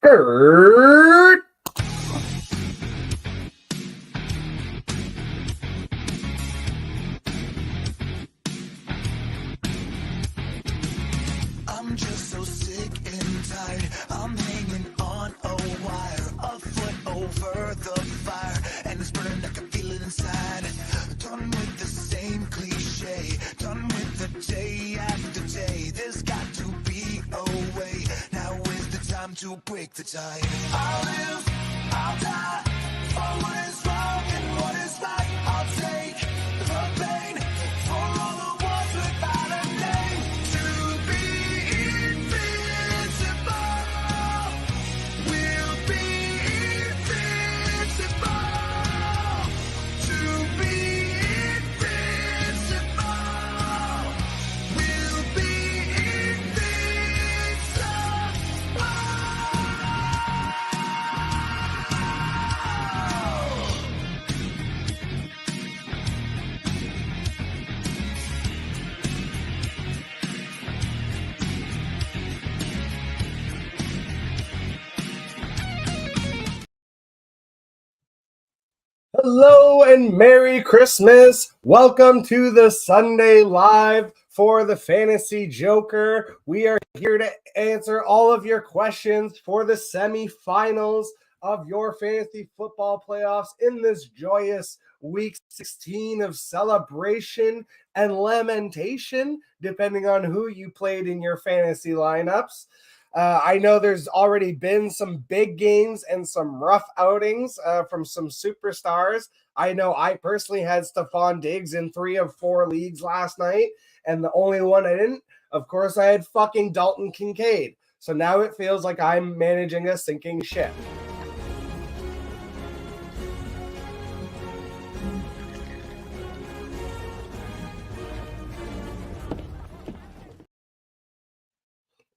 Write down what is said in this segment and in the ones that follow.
Gert. I'm just so sick and tired. I'm hanging on a wire, a foot over the fire, and it's burning. I can feel it inside. Done with the same cliche, done with the day after day. There's got to be a way. Now is the time to break the tie. I'll live, I'll die for what is wrong and what is right. I'll take the pain for all the ones without a name. To be invincible, we'll be invincible. To be invincible, we'll be Hello and Merry Christmas. Welcome to the Sunday Live for the Fantasy Joker. We are here to answer all of your questions for the semifinals of your fantasy football playoffs in this joyous week 16 of celebration and lamentation, depending on who you played in your fantasy lineups. I know there's already been some big games and some rough outings from some superstars. I know I personally had Stephon Diggs in 3 of 4 leagues last night, and the only one I didn't, of course, I had fucking Dalton Kincaid. So now it feels like I'm managing a sinking ship.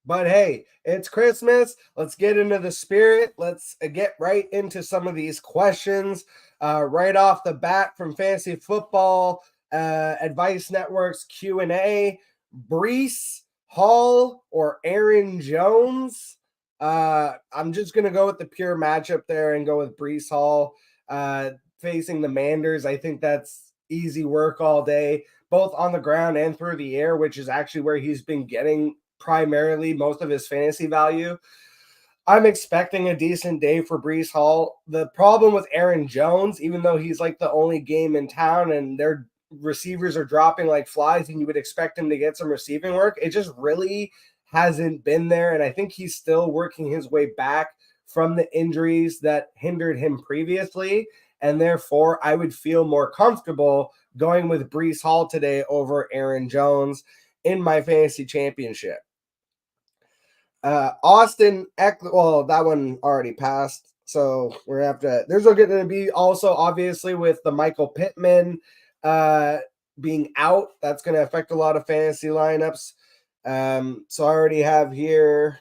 But hey, it's Christmas. Let's get into the spirit. Let's get right into some of these questions. Right off the bat from Fantasy Football Advice Network's Q&A, Breece Hall or Aaron Jones? I'm just going to go with the pure matchup there and go with Breece Hall facing the Manders. I think that's easy work all day, both on the ground and through the air, which is actually where he's been getting primarily most of his fantasy value. I'm expecting a decent day for Breece Hall. The problem with Aaron Jones, even though he's like the only game in town and their receivers are dropping like flies and you would expect him to get some receiving work, it just really hasn't been there. And I think he's still working his way back from the injuries that hindered him previously. And therefore, I would feel more comfortable going with Breece Hall today over Aaron Jones in my fantasy championship. Austin Eckler, well, that one already passed, so we're gonna have to. There's going to be also obviously with the Michael Pittman being out, that's going to affect a lot of fantasy lineups. So I already have here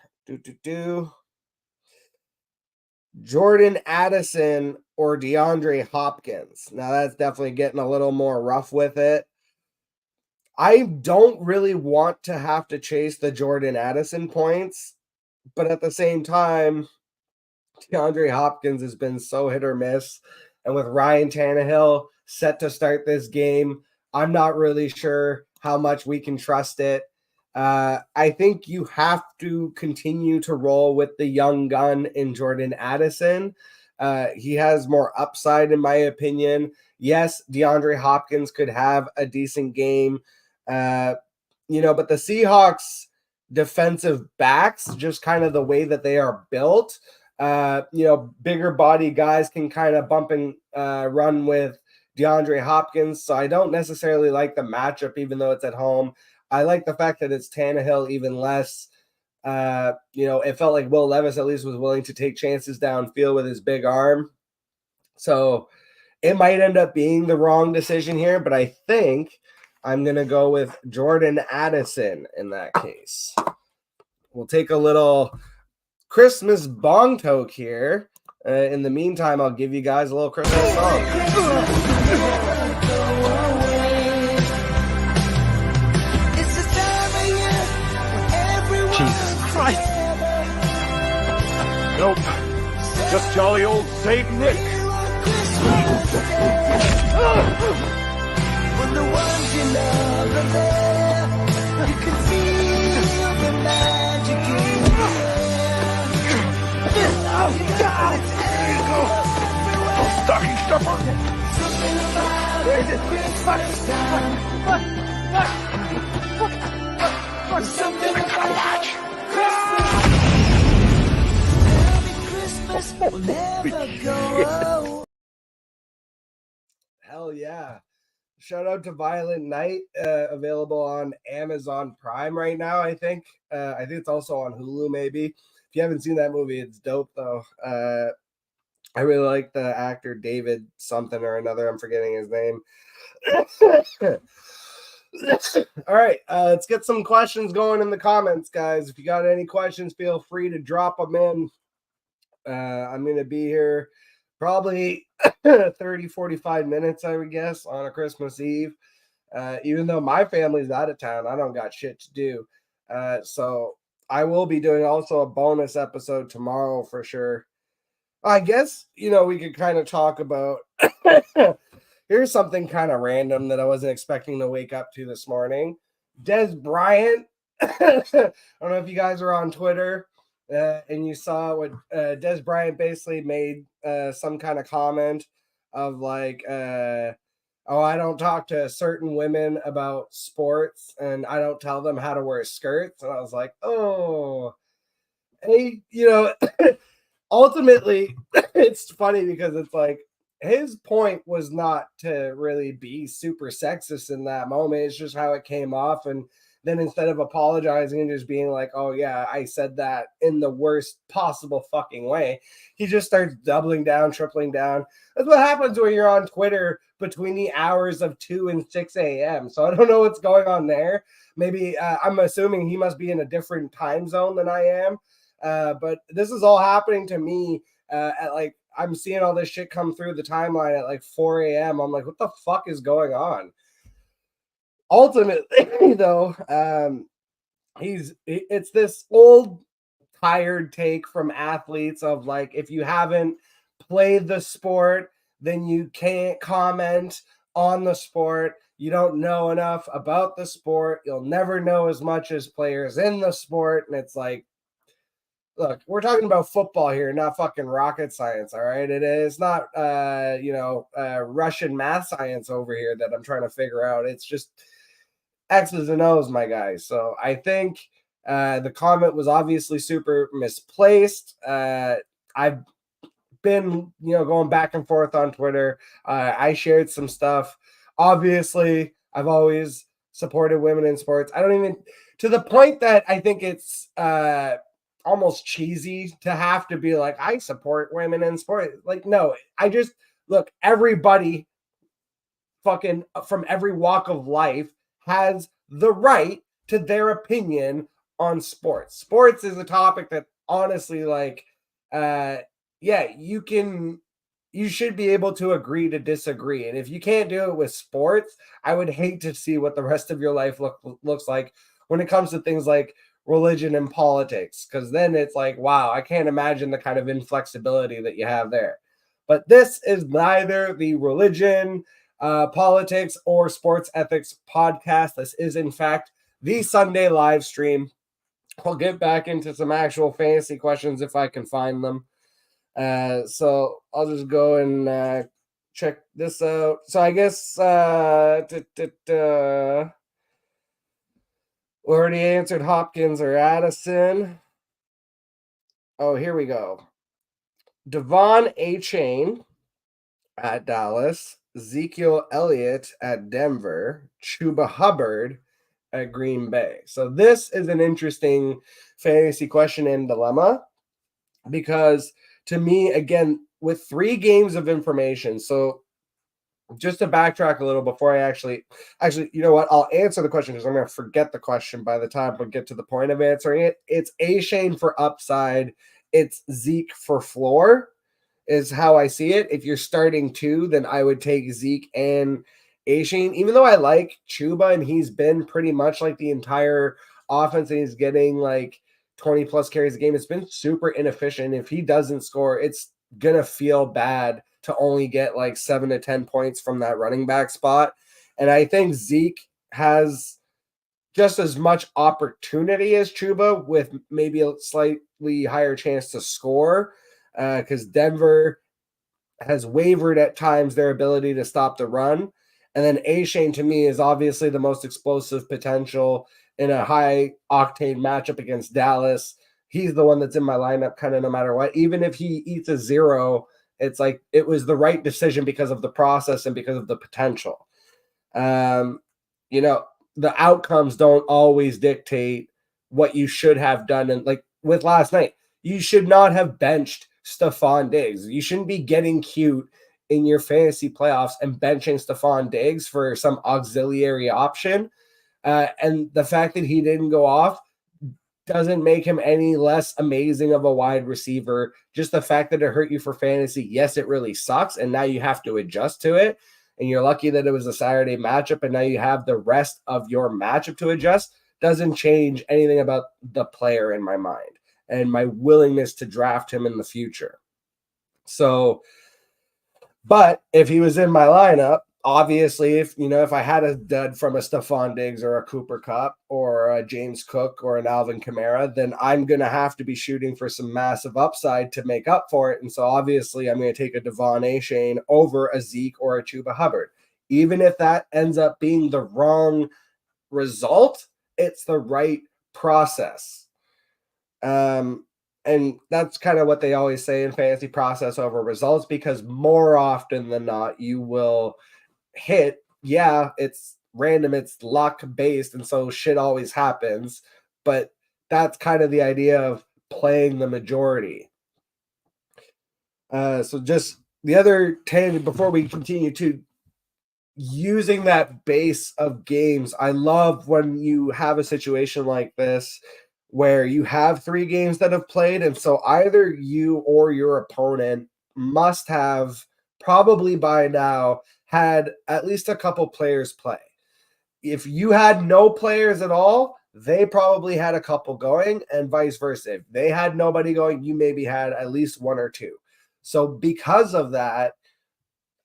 Jordan Addison or DeAndre Hopkins. Now that's definitely getting a little more rough with it. I don't really want to have to chase the Jordan Addison points, but at the same time, DeAndre Hopkins has been so hit or miss. And with Ryan Tannehill set to start this game, I'm not really sure how much we can trust it. I think you have to continue to roll with the young gun in Jordan Addison. He has more upside, in my opinion. Yes, DeAndre Hopkins could have a decent game. But the Seahawks defensive backs, just kind of the way that they are built, bigger body guys can kind of bump and run with DeAndre Hopkins. So I don't necessarily like the matchup, even though it's at home. I like the fact that it's Tannehill even less. It felt like Will Levis at least was willing to take chances downfield with his big arm. So it might end up being the wrong decision here, but I think I'm going to go with Jordan Addison in that case. We'll take a little Christmas bong toke here. In the meantime, I'll give you guys a little Christmas song. Jesus Christ. Nope. Just jolly old Saint Nick. When the ones you love are there, you can feel the magic in the air. Oh, God! There you go! Stocking stuffer. Something about Christmas time. Something about Christmas. Merry Christmas will never go away. Hell yeah. Shout out to Violent Night, available on Amazon Prime right now, I think. I think it's also on Hulu, maybe. If you haven't seen that movie, it's dope, though. I really like the actor David something or another. I'm forgetting his name. All right, let's get some questions going in the comments, guys. If you got any questions, feel free to drop them in. I'm going to be here probably 30, 45 minutes, I would guess, on a Christmas Eve. Even though my family's out of town, I don't got shit to do. So I will be doing also a bonus episode tomorrow for sure. I guess, we could kind of talk about here's something kind of random that I wasn't expecting to wake up to this morning. Des Bryant. I don't know if you guys are on Twitter and you saw what Des Bryant basically made some kind of comment of like, oh, I don't talk to certain women about sports and I don't tell them how to wear skirts. And I was like, oh, hey, ultimately, it's funny because it's like his point was not to really be super sexist in that moment. It's just how it came off. And then instead of apologizing and just being like, oh, yeah, I said that in the worst possible fucking way, he just starts doubling down, tripling down. That's what happens when you're on Twitter between the hours of 2 and 6 a.m. So I don't know what's going on there. Maybe I'm assuming he must be in a different time zone than I am. But this is all happening to me at like, I'm seeing all this shit come through the timeline at like 4 a.m. I'm like, what the fuck is going on? Ultimately, though, it's this old tired take from athletes of like, if you haven't played the sport, then you can't comment on the sport. You don't know enough about the sport. You'll never know as much as players in the sport. And it's like, look, we're talking about football here, not fucking rocket science, all right? It is not, Russian math science over here that I'm trying to figure out. It's just X's and O's, my guys. So I think the comment was obviously super misplaced. I've been, going back and forth on Twitter. I shared some stuff. Obviously, I've always supported women in sports. I don't even, to the point that I think it's almost cheesy to have to be like, I support women in sport. Like, no, I just, look, everybody fucking from every walk of life has the right to their opinion on sports. Sports is a topic that honestly, like, you should be able to agree to disagree. And if you can't do it with sports, I would hate to see what the rest of your life looks like when it comes to things like religion and politics, because then it's like, wow, I can't imagine the kind of inflexibility that you have there. But this is neither the religion, politics, or sports ethics podcast. This is, in fact, the Sunday live stream. I'll get back into some actual fantasy questions if I can find them. So I'll just go and check this out. So I guess we already answered Hopkins or Addison. Oh, here we go. Devon A-Chain at Dallas, Ezekiel Elliott at Denver, Chuba Hubbard at Green Bay. So this is an interesting fantasy question and dilemma because to me, again, with 3 games of information, so just to backtrack a little before I actually, you know what? I'll answer the question because I'm going to forget the question by the time we get to the point of answering it. It's A-Shane for upside. It's Zeke for floor is how I see it. If you're starting 2, then I would take Zeke and A-Shane, even though I like Chuba and he's been pretty much like the entire offense and he's getting like 20 plus carries a game. It's been super inefficient. If he doesn't score, it's going to feel bad to only get like 7 to 10 points from that running back spot. And I think Zeke has just as much opportunity as Chuba, with maybe a slightly higher chance to score, because Denver has wavered at times their ability to stop the run. And then Achane, to me, is obviously the most explosive potential in a high octane matchup against Dallas. He's the one that's in my lineup kind of no matter what. Even if he eats a 0, it's like it was the right decision because of the process and because of the potential. You know, the outcomes don't always dictate what you should have done. And like with last night, you should not have benched Stephon Diggs. You shouldn't be getting cute in your fantasy playoffs and benching Stephon Diggs for some auxiliary option. And the fact that he didn't go off doesn't make him any less amazing of a wide receiver. Just the fact that it hurt you for fantasy, yes, it really sucks. And now you have to adjust to it. And you're lucky that it was a Saturday matchup, and now you have the rest of your matchup to adjust. Doesn't change anything about the player in my mind and my willingness to draft him in the future. So, but if he was in my lineup, obviously, if I had a dud from a Stephon Diggs or a Cooper Kupp or a James Cook or an Alvin Kamara, then I'm going to have to be shooting for some massive upside to make up for it. And so obviously I'm going to take a Devon Achane over a Zeke or a Chuba Hubbard. Even if that ends up being the wrong result, it's the right process. And that's kind of what they always say in fantasy, process over results, because more often than not, you will hit. Yeah, it's random, it's luck based, and so shit always happens. But that's kind of the idea of playing the majority. So just the other 10 before we continue to using that base of games. I love when you have a situation like this where you have 3 games that have played, and so either you or your opponent must have probably by now had at least a couple players play. If you had no players at all, they probably had a couple going, and vice versa. If they had nobody going, you maybe had at least 1 or 2. So because of that,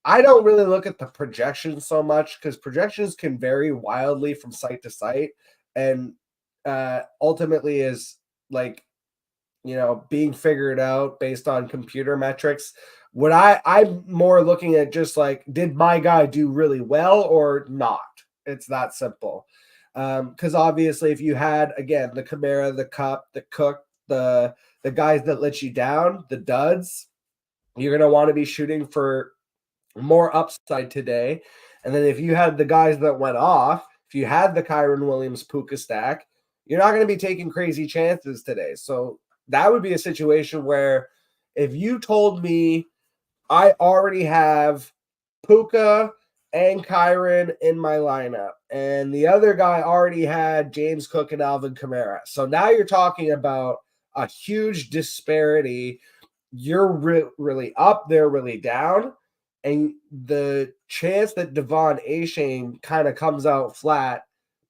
I don't really look at the projections so much, because projections can vary wildly from site to site, and ultimately is like, being figured out based on computer metrics. What I'm more looking at just like, did my guy do really well or not? It's that simple. Because obviously if you had, again, the Kamara, the Kupp, the Cook, the guys that let you down, the duds, you're going to want to be shooting for more upside today. And then if you had the guys that went off, if you had the Kyron Williams Puka stack, you're not going to be taking crazy chances today. So that would be a situation where if you told me I already have Puka and Kyron in my lineup, and the other guy already had James Cook and Alvin Kamara. So now you're talking about a huge disparity. You're really up, they're really down. And the chance that Devon Achane kind of comes out flat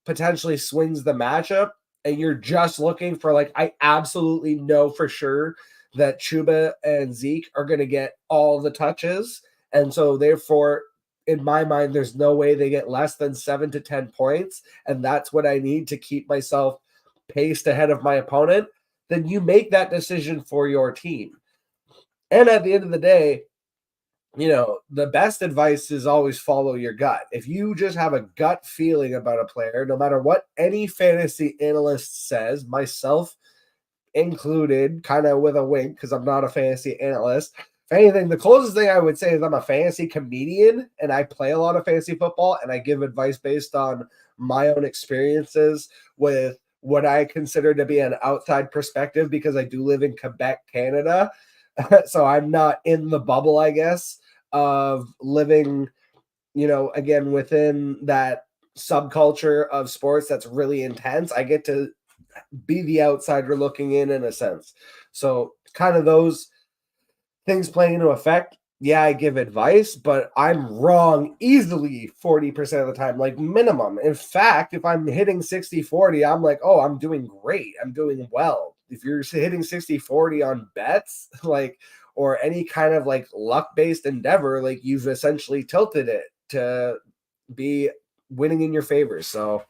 potentially swings the matchup. And you're just looking for, like, I absolutely know for sure that Chuba and Zeke are going to get all the touches. And so therefore, in my mind, there's no way they get less than 7 to 10 points. And that's what I need to keep myself paced ahead of my opponent. Then you make that decision for your team. And at the end of the day, the best advice is always follow your gut. If you just have a gut feeling about a player, no matter what any fantasy analyst says, myself included, kind of with a wink, because I'm not a fantasy analyst. If anything, the closest thing I would say is I'm a fantasy comedian, and I play a lot of fantasy football, and I give advice based on my own experiences with what I consider to be an outside perspective, because I do live in Quebec, Canada. So I'm not in the bubble, I guess, of living, again, within that subculture of sports that's really intense. I get to be the outsider looking in a sense. So kind of those things playing into effect. Yeah, I give advice, but I'm wrong easily 40% of the time, like minimum. In fact, if I'm hitting 60-40, I'm like, oh, I'm doing great. I'm doing well. if you're hitting 60-40 on bets, like, or any kind of like luck-based endeavor, like you've essentially tilted it to be winning in your favor. So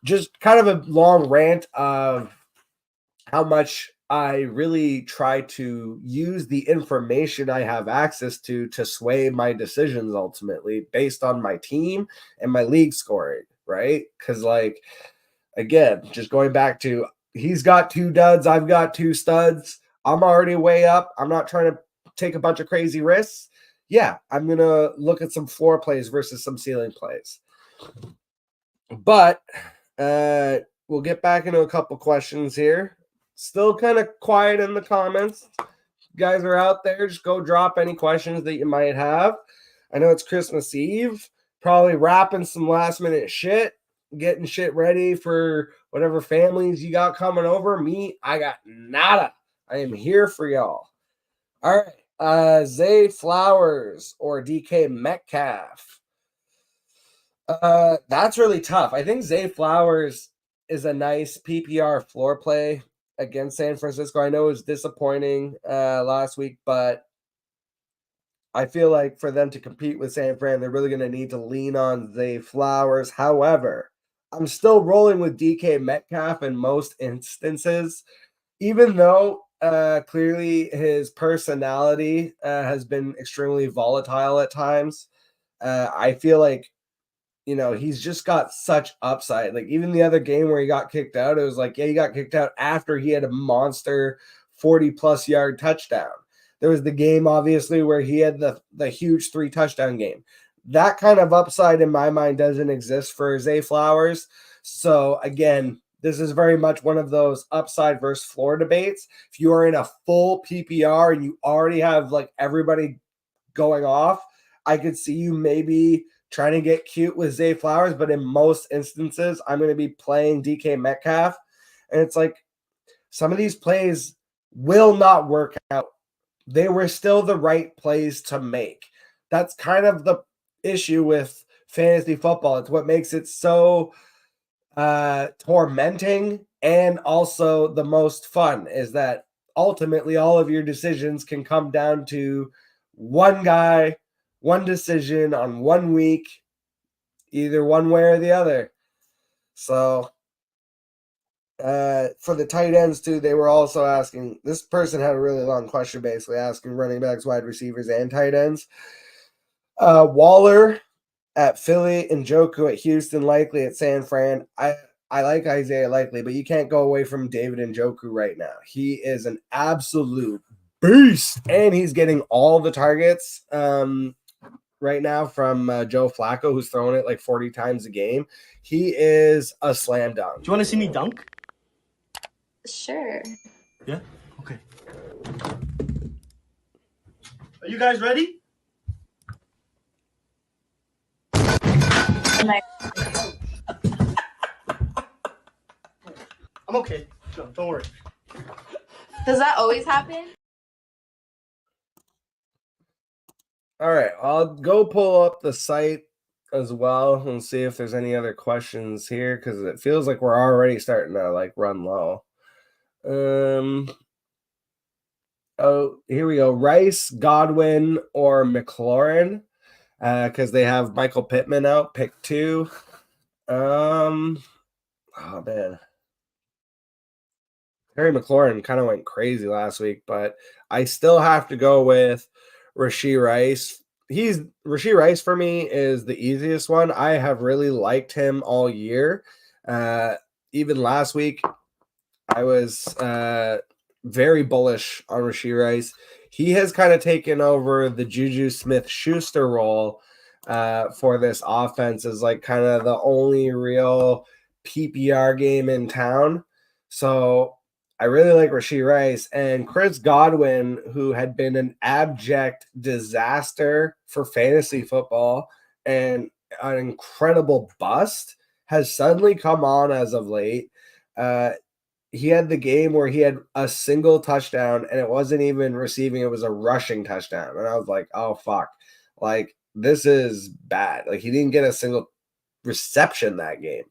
just kind of a long rant of how much I really try to use the information I have access to sway my decisions ultimately based on my team and my league scoring, right? Because, like, again, just going back to he's got 2 duds, I've got 2 studs. I'm already way up. I'm not trying to take a bunch of crazy risks. Yeah, I'm going to look at some floor plays versus some ceiling plays. But we'll get back into a couple questions here. Still kind of quiet in the comments. You guys are out there. Just go drop any questions that you might have. I know it's Christmas Eve. Probably wrapping some last minute shit, getting shit ready for whatever families you got coming over. Me, I got nada. I am here for y'all. All right. Zay Flowers or DK Metcalf. That's really tough. I think Zay Flowers is a nice PPR floor play against San Francisco. I know it was disappointing last week, but I feel like for them to compete with San Fran, they're really going to need to lean on Zay Flowers. However, I'm still rolling with DK Metcalf in most instances, even though clearly his personality has been extremely volatile at times. I feel like, you know, he's just got such upside. Like, even the other game where he got kicked out, it was like, yeah, he got kicked out after he had a monster 40-plus yard touchdown. There was the game, obviously, where he had the huge 3-touchdown game. That kind of upside, in my mind, doesn't exist for Zay Flowers. So, again, this is very much one of those upside versus floor debates. If you are in a full PPR and you already have, like, everybody going off, I could see you maybe trying to get cute with Zay Flowers, but in most instances, I'm going to be playing DK Metcalf. And it's like, some of these plays will not work out. They were still the right plays to make. That's kind of the issue with fantasy football. It's what makes it so tormenting and also the most fun, is that ultimately all of your decisions can come down to one guy, one decision on one week, either one way or the other. So for the tight ends too, they were also asking, this person had a really long question basically asking running backs, wide receivers, and tight ends. Waller at Philly, Njoku at Houston, likely at San Fran. I like Isaiah Likely, but you can't go away from David Njoku right now. He is an absolute beast, and he's getting all the targets right now from Joe Flacco, who's throwing it like 40 times a game. He is a slam dunk. Do you want to see me dunk? Sure. Yeah? Okay. Are you guys ready? Am I- I'm okay. No, don't worry. Does that always happen? All right, I'll go pull up the site as well and see if there's any other questions here, because it feels like we're already starting to like run low. Oh, here we go. Rice, Godwin, or McLaurin, because they have Michael Pittman out, pick 2. Oh man, Terry McLaurin kind of went crazy last week, but I still have to go with Rashee Rice. Rashee Rice for me is the easiest one. I have really liked him all year. Even last week, I was very bullish on Rashee Rice. He has kind of taken over the Juju Smith-Schuster role for this offense as like kind of the only real PPR game in town. So I really like Rashee Rice, and Chris Godwin, who had been an abject disaster for fantasy football and an incredible bust, has suddenly come on as of late. He had the game where he had a single touchdown, and it wasn't even receiving, it was a rushing touchdown. And I was like, oh, fuck. Like, this is bad. Like, he didn't get a single reception that game.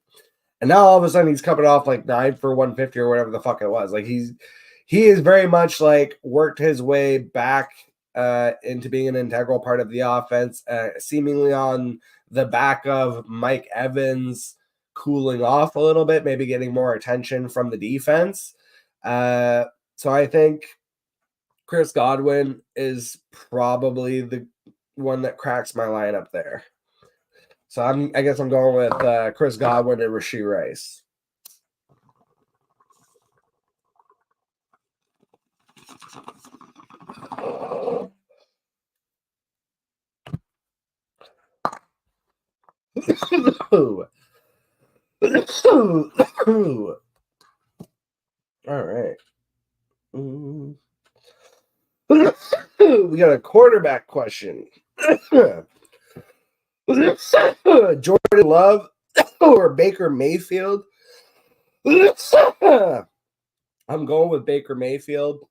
And now all of a sudden he's coming off like 9 for 150 or whatever the fuck it was. Like he is very much like worked his way back into being an integral part of the offense, seemingly on the back of Mike Evans cooling off a little bit, maybe getting more attention from the defense. So I think Chris Godwin is probably the one that cracks my lineup there. So I guess I'm going with Chris Godwin and Rashee Rice. All right. We got a quarterback question. Jordan Love or Baker Mayfield? I'm going with Baker Mayfield.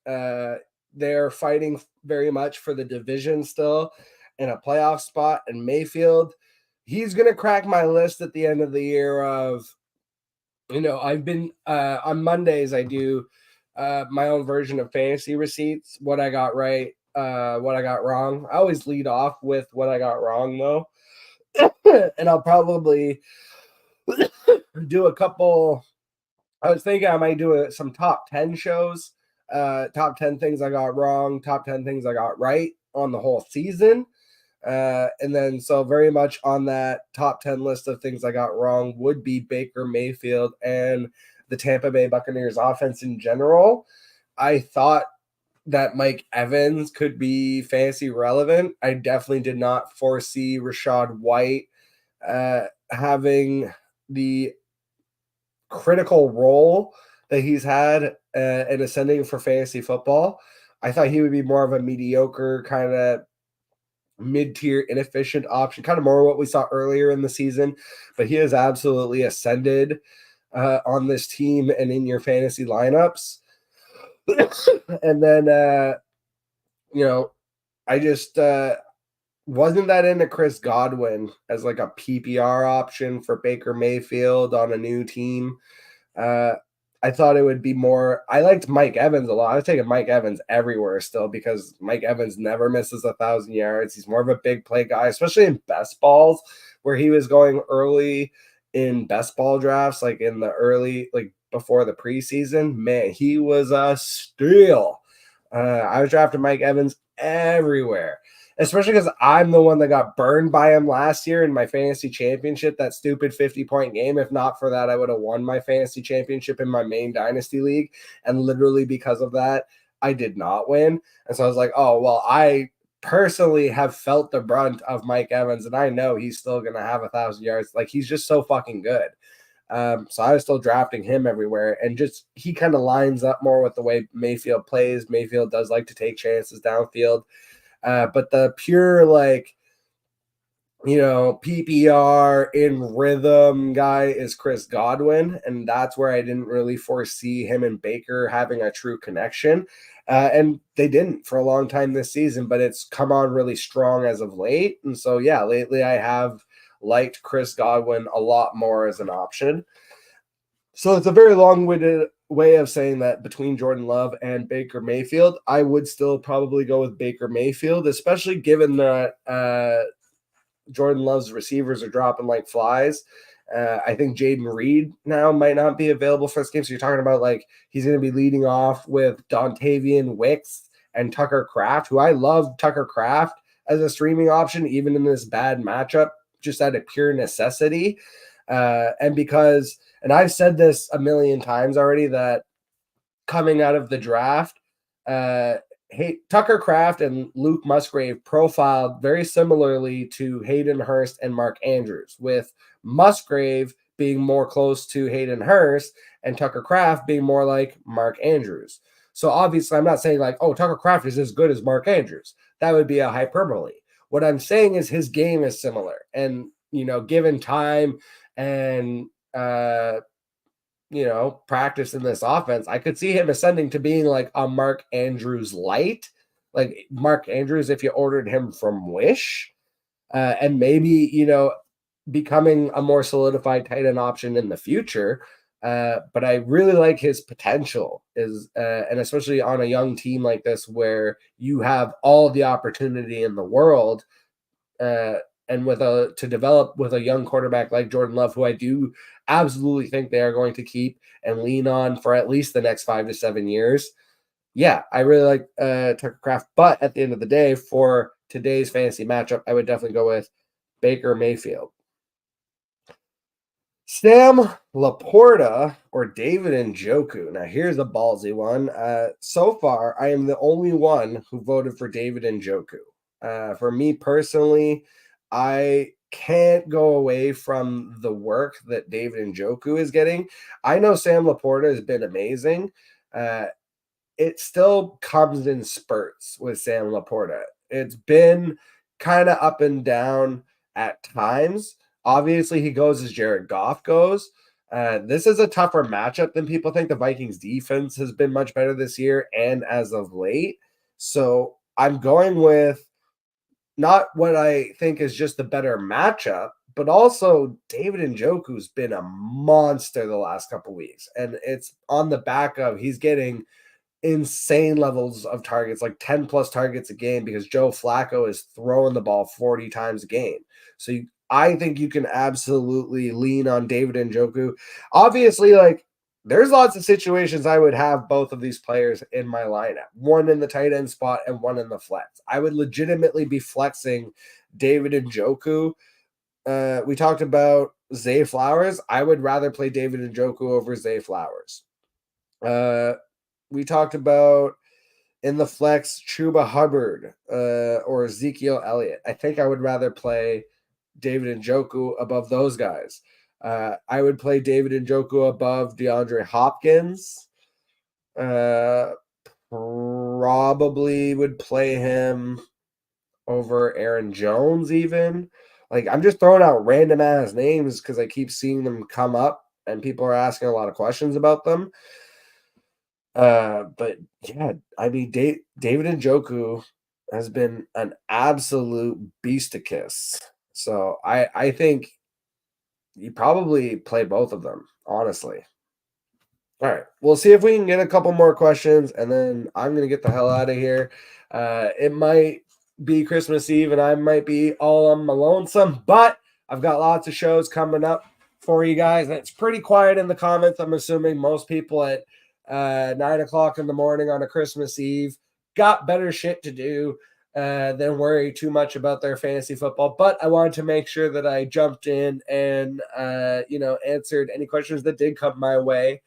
They're fighting very much for the division still in a playoff spot. And Mayfield, he's going to crack my list at the end of the year of, I've been on Mondays, I do my own version of fantasy receipts, what I got right, what I got wrong. I always lead off with what I got wrong, though. And I'll probably do a couple. I was thinking I might do some top 10 shows, top 10 things I got wrong, top 10 things I got right on the whole season. And then, so very much on that top 10 list of things I got wrong would be Baker Mayfield and the Tampa Bay Buccaneers offense in general. I thought that Mike Evans could be fantasy relevant. I definitely did not foresee Rachaad White having the critical role that he's had in ascending for fantasy football. I thought he would be more of a mediocre kind of mid-tier inefficient option, kind of more what we saw earlier in the season, but he has absolutely ascended on this team and in your fantasy lineups. And then I just wasn't that into Chris Godwin as like a PPR option for Baker Mayfield on a new team. I thought it would be more. I liked Mike Evans a lot. I was taking Mike Evans everywhere still because Mike Evans never misses 1,000 yards. He's more of a big play guy, especially in best balls where he was going early in best ball drafts, like in the early, like before the preseason. Man, he was a steal. I was drafting Mike Evans everywhere, especially because I'm the one that got burned by him last year in my fantasy championship, that stupid 50-point game. If not for that, I would have won my fantasy championship in my main dynasty league. And literally because of that, I did not win. And so I was like, oh, well, I personally have felt the brunt of Mike Evans, and I know he's still going to have 1,000 yards. Like, he's just so fucking good. So I was still drafting him everywhere, and just he kind of lines up more with the way Mayfield plays. Mayfield does like to take chances downfield. But the pure, like, PPR in rhythm guy is Chris Godwin. And that's where I didn't really foresee him and Baker having a true connection. And they didn't for a long time this season, but it's come on really strong as of late. And so, yeah, lately I have liked Chris Godwin a lot more as an option. So it's a very long-winded way of saying that between Jordan Love and Baker Mayfield, I would still probably go with Baker Mayfield, especially given that Jordan Love's receivers are dropping like flies. I think Jaden Reed now might not be available for this game. So you're talking about like he's going to be leading off with Dontavian Wicks and Tucker Kraft, who I love Tucker Kraft as a streaming option, even in this bad matchup, just out of pure necessity. And I've said this a million times already, that coming out of the draft, Tucker Kraft and Luke Musgrave profiled very similarly to Hayden Hurst and Mark Andrews, with Musgrave being more close to Hayden Hurst and Tucker Kraft being more like Mark Andrews. So obviously I'm not saying like, oh, Tucker Kraft is as good as Mark Andrews. That would be a hyperbole. What I'm saying is his game is similar, and, given time and, practice in this offense, I could see him ascending to being like a Mark Andrews light, like Mark Andrews if you ordered him from Wish. And maybe, becoming a more solidified tight end option in the future. But I really like his potential and especially on a young team like this where you have all the opportunity in the world, and to develop with a young quarterback like Jordan Love, who I do absolutely think they are going to keep and lean on for at least the next 5 to 7 years. Yeah, I really like Tucker Kraft, but at the end of the day, for today's fantasy matchup, I would definitely go with Baker Mayfield. Sam Laporta or David Njoku. Now, here's a ballsy one. So far, I am the only one who voted for David Njoku. For me personally, I can't go away from the work that David Njoku is getting. I know Sam Laporta has been amazing. It still comes in spurts with Sam Laporta. It's been kind of up and down at times. Obviously, he goes as Jared Goff goes. This is a tougher matchup than people think. The Vikings defense has been much better this year and as of late. So I'm going with not what I think is just the better matchup, but also David Njoku's been a monster the last couple weeks. And it's on the back of he's getting insane levels of targets, like 10 plus targets a game, because Joe Flacco is throwing the ball 40 times a game. So I think you can absolutely lean on David Njoku. Obviously, like there's lots of situations I would have both of these players in my lineup, one in the tight end spot and one in the flex. I would legitimately be flexing David Njoku. We talked about Zay Flowers. I would rather play David Njoku over Zay Flowers. We talked about in the flex Chuba Hubbard or Ezekiel Elliott. I think I would rather play David Njoku above those guys. I would play David Njoku above DeAndre Hopkins. Probably would play him over Aaron Jones even. Like I'm just throwing out random ass names because I keep seeing them come up and people are asking a lot of questions about them. But yeah, I mean, David Njoku has been an absolute beast to kiss. So I think you probably play both of them, honestly. All right, we'll see if we can get a couple more questions, and then I'm gonna get the hell out of here. It might be Christmas Eve, and I might be all on my lonesome, but I've got lots of shows coming up for you guys. And it's pretty quiet in the comments. I'm assuming most people at 9 o'clock in the morning on a Christmas Eve got better shit to do than worry too much about their fantasy football. But I wanted to make sure that I jumped in and answered any questions that did come my way.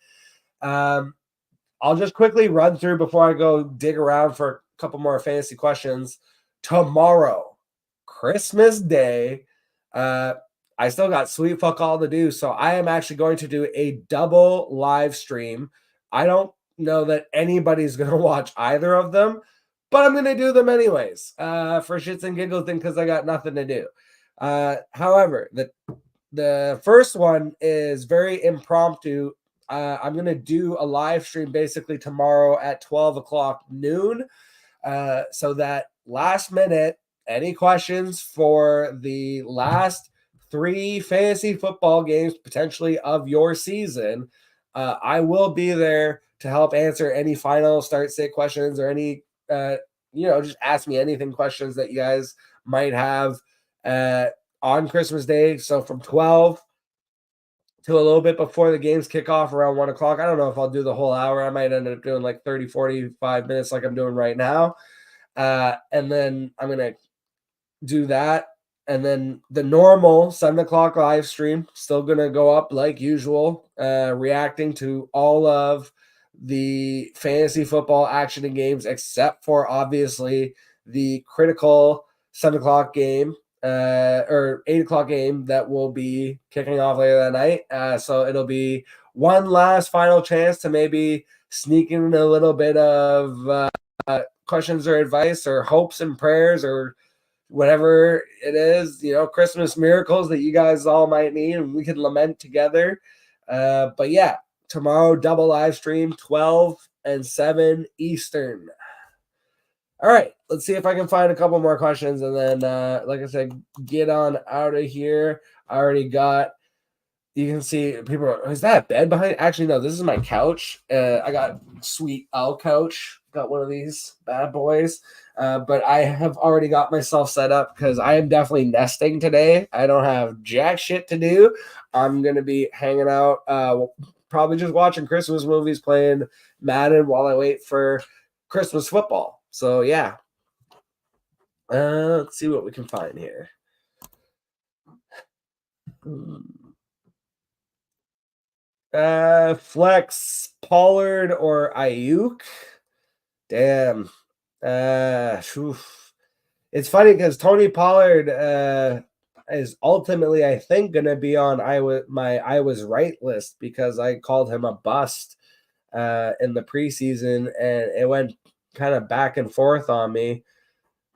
I'll just quickly run through before I go dig around for a couple more fantasy questions. Tomorrow, Christmas Day, I still got sweet fuck all to do, so I am actually going to do a double live stream. I don't know that anybody's going to watch either of them, but I'm going to do them anyways for shits and giggles thing because I got nothing to do. However, the first one is very impromptu. I'm going to do a live stream basically tomorrow at 12 o'clock noon so that last minute, any questions for the last 3 fantasy football games potentially of your season, I will be there to help answer any final start sit questions or any, just ask me anything questions that you guys might have on Christmas Day. So from 12 to a little bit before the games kick off around 1 o'clock. I don't know if I'll do the whole hour. I might end up doing like 30, 45 minutes like I'm doing right now. And then I'm going to do that. And then the normal 7 o'clock live stream still going to go up like usual, reacting to all of the fantasy football action and games, except for obviously the critical 7 o'clock game or 8 o'clock game that will be kicking off later that night. So it'll be one last final chance to maybe sneak in a little bit of questions or advice or hopes and prayers or whatever it is, Christmas miracles that you guys all might need and we can lament together. But yeah, tomorrow, double live stream, 12 and 7 Eastern. All right, let's see if I can find a couple more questions, and then, like I said, get on out of here. I already got. You can see people are, is that a bed behind? Actually, no, this is my couch. I got sweet owl couch. Got one of these bad boys. But I have already got myself set up because I am definitely nesting today. I don't have jack shit to do. I'm going to be hanging out, probably just watching Christmas movies, playing Madden while I wait for Christmas football. So, yeah. Let's see what we can find here. Flex Pollard or Ayuk. Damn. It's funny because Tony Pollard is ultimately, I think, gonna be on I was right list because I called him a bust in the preseason, and it went kind of back and forth on me.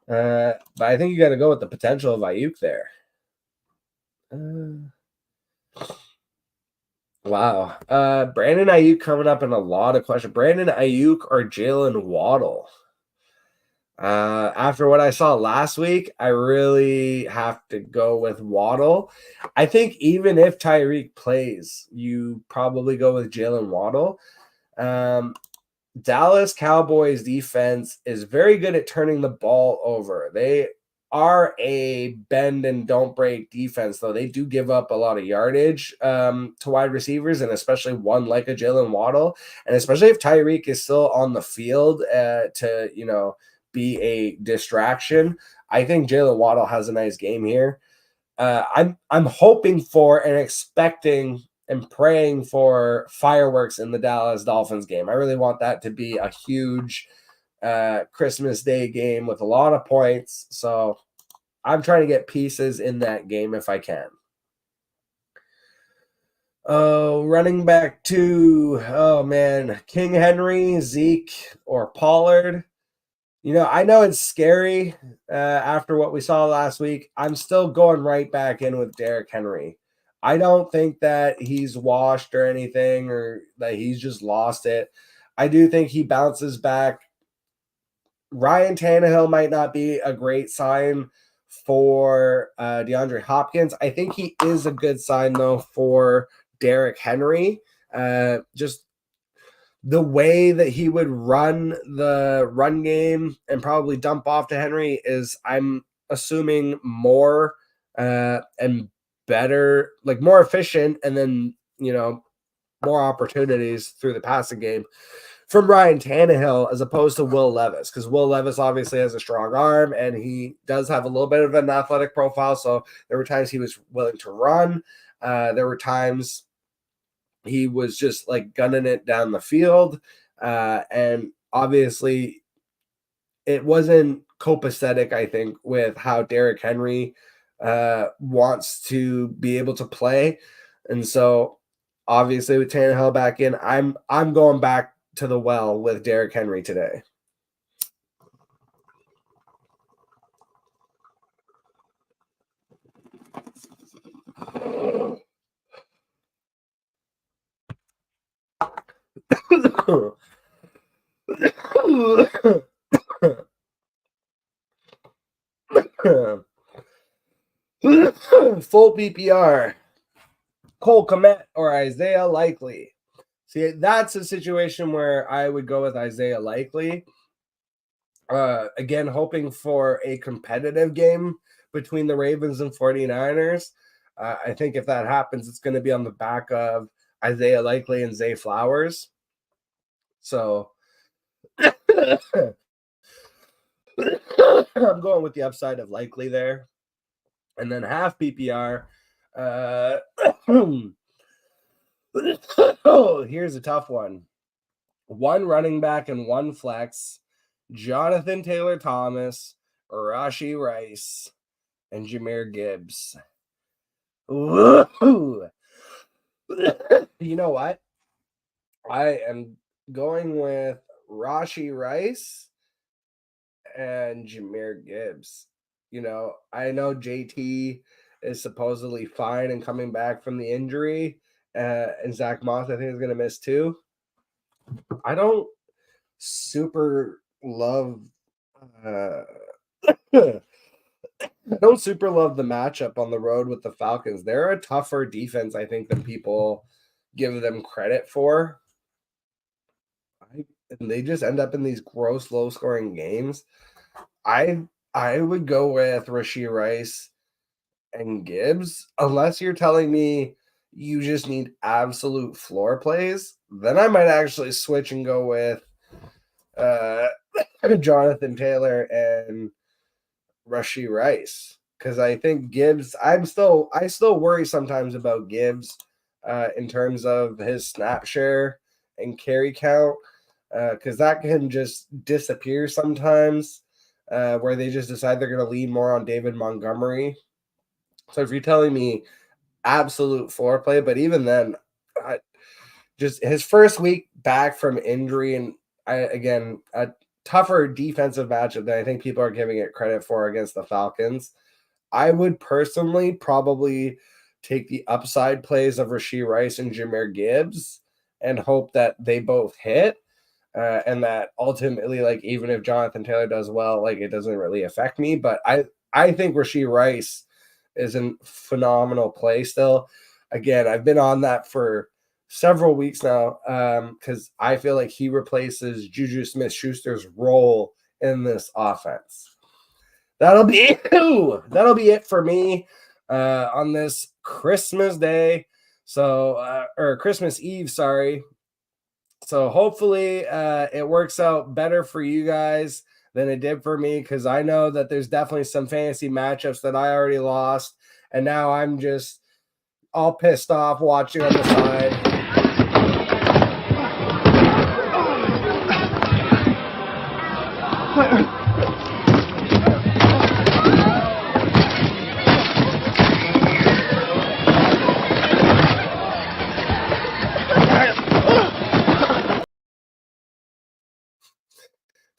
But I think you got to go with the potential of Ayuk there. Wow. Brandon Ayuk coming up in a lot of questions. Brandon Ayuk or Jalen Waddle? After what I saw last week, I really have to go with Waddle. I think even if Tyreek plays, you probably go with Jalen Waddle. Dallas Cowboys defense is very good at turning the ball over. They are a bend and don't break defense, though they do give up a lot of yardage to wide receivers, and especially one like a Jalen Waddle. And especially if Tyreek is still on the field to, be a distraction, I think Jalen Waddle has a nice game here. I'm hoping for and expecting and praying for fireworks in the Dallas Dolphins game. I really want that to be a huge Christmas Day game with a lot of points. So I'm trying to get pieces in that game if I can. Oh, running back to, King Henry, Zeke, or Pollard. I know it's scary after what we saw last week. I'm still going right back in with Derrick Henry. I don't think that he's washed or anything or that he's just lost it. I do think he bounces back. Ryan Tannehill might not be a great sign for DeAndre Hopkins. I think he is a good sign, though, for Derrick Henry. Just the way that he would run the run game and probably dump off to Henry is, I'm assuming, more and better, like more efficient, and then, more opportunities through the passing game from Ryan Tannehill as opposed to Will Levis, because Will Levis obviously has a strong arm and he does have a little bit of an athletic profile. So there were times he was willing to run. There were times he was just like gunning it down the field. And obviously it wasn't copacetic, I think, with how Derrick Henry wants to be able to play. And so obviously with Tannehill back in, I'm going back to the well with Derrick Henry today. Full PPR. Cole Kmet or Isaiah Likely. See, that's a situation where I would go with Isaiah Likely. Again, hoping for a competitive game between the Ravens and 49ers. I think if that happens, it's going to be on the back of Isaiah Likely and Zay Flowers. So I'm going with the upside of Likely there. And then half PPR. Here's a tough one. One running back and one flex. Jonathan Taylor Thomas, Rashee Rice, and Jahmyr Gibbs. Woo-hoo. You know what? I am going with Rashee Rice and Jahmyr Gibbs. I know JT is supposedly fine and coming back from the injury. And Zach Moss, I think, is going to miss too. I don't super love Uh, I don't super love the matchup on the road with the Falcons. They're a tougher defense, I think, than people give them credit for. And they just end up in these gross, low-scoring games. I would go with Rashee Rice and Gibbs, unless you're telling me you just need absolute floor plays. Then I might actually switch and go with Jonathan Taylor and Rashee Rice, because I think Gibbs. I still worry sometimes about Gibbs in terms of his snap share and carry count, because that can just disappear sometimes, where they just decide they're going to lean more on David Montgomery. So if you're telling me absolute floor play, but even then, just his first week back from injury, and again, a tougher defensive matchup than I think people are giving it credit for against the Falcons. I would personally probably take the upside plays of Rashee Rice and Jahmyr Gibbs and hope that they both hit. And that ultimately, like, even if Jonathan Taylor does well, like, it doesn't really affect me. But I think Rashee Rice is a phenomenal play still. Again, I've been on that for several weeks now, because I feel like he replaces Juju Smith-Schuster's role in this offense. That'll be it for me on this Christmas Day. So, or Christmas Eve, sorry. So hopefully it works out better for you guys than it did for me, because I know that there's definitely some fantasy matchups that I already lost, and now I'm just all pissed off watching on the side.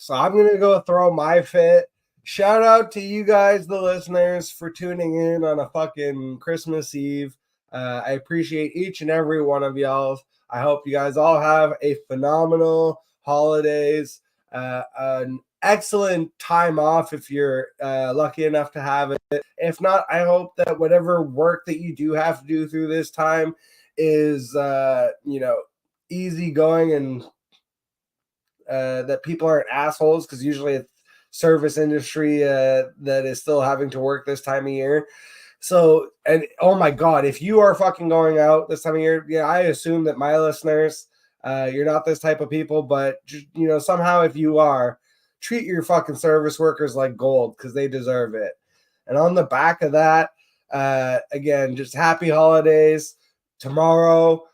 So I'm going to go throw my fit. Shout out to you guys, the listeners, for tuning in on a fucking Christmas Eve. I appreciate each and every one of y'all. I hope you guys all have a phenomenal holidays, an excellent time off if you're lucky enough to have it. If not, I hope that whatever work that you do have to do through this time is, easy going, and that people aren't assholes, because usually it's service industry that is still having to work this time of year. So, and oh my God, if you are fucking going out this time of year, yeah, I assume that my listeners, you're not this type of people, but somehow if you are, treat your fucking service workers like gold, because they deserve it. And on the back of that, again, just happy holidays. Tomorrow,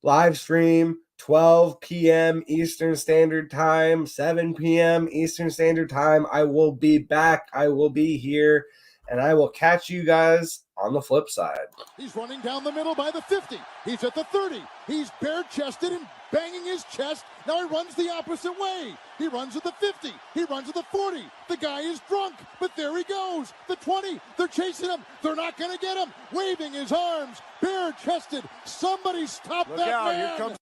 live stream, 12 p.m. Eastern Standard Time, 7 p.m. Eastern Standard Time. I will be back. I will be here, and I will catch you guys on the flip side. He's running down the middle by the 50. He's at the 30. He's bare-chested and banging his chest. Now he runs the opposite way. He runs at the 50. He runs at the 40. The guy is drunk, but there he goes. The 20. They're chasing him. They're not going to get him. Waving his arms, bare-chested. Somebody stop that man. Here comes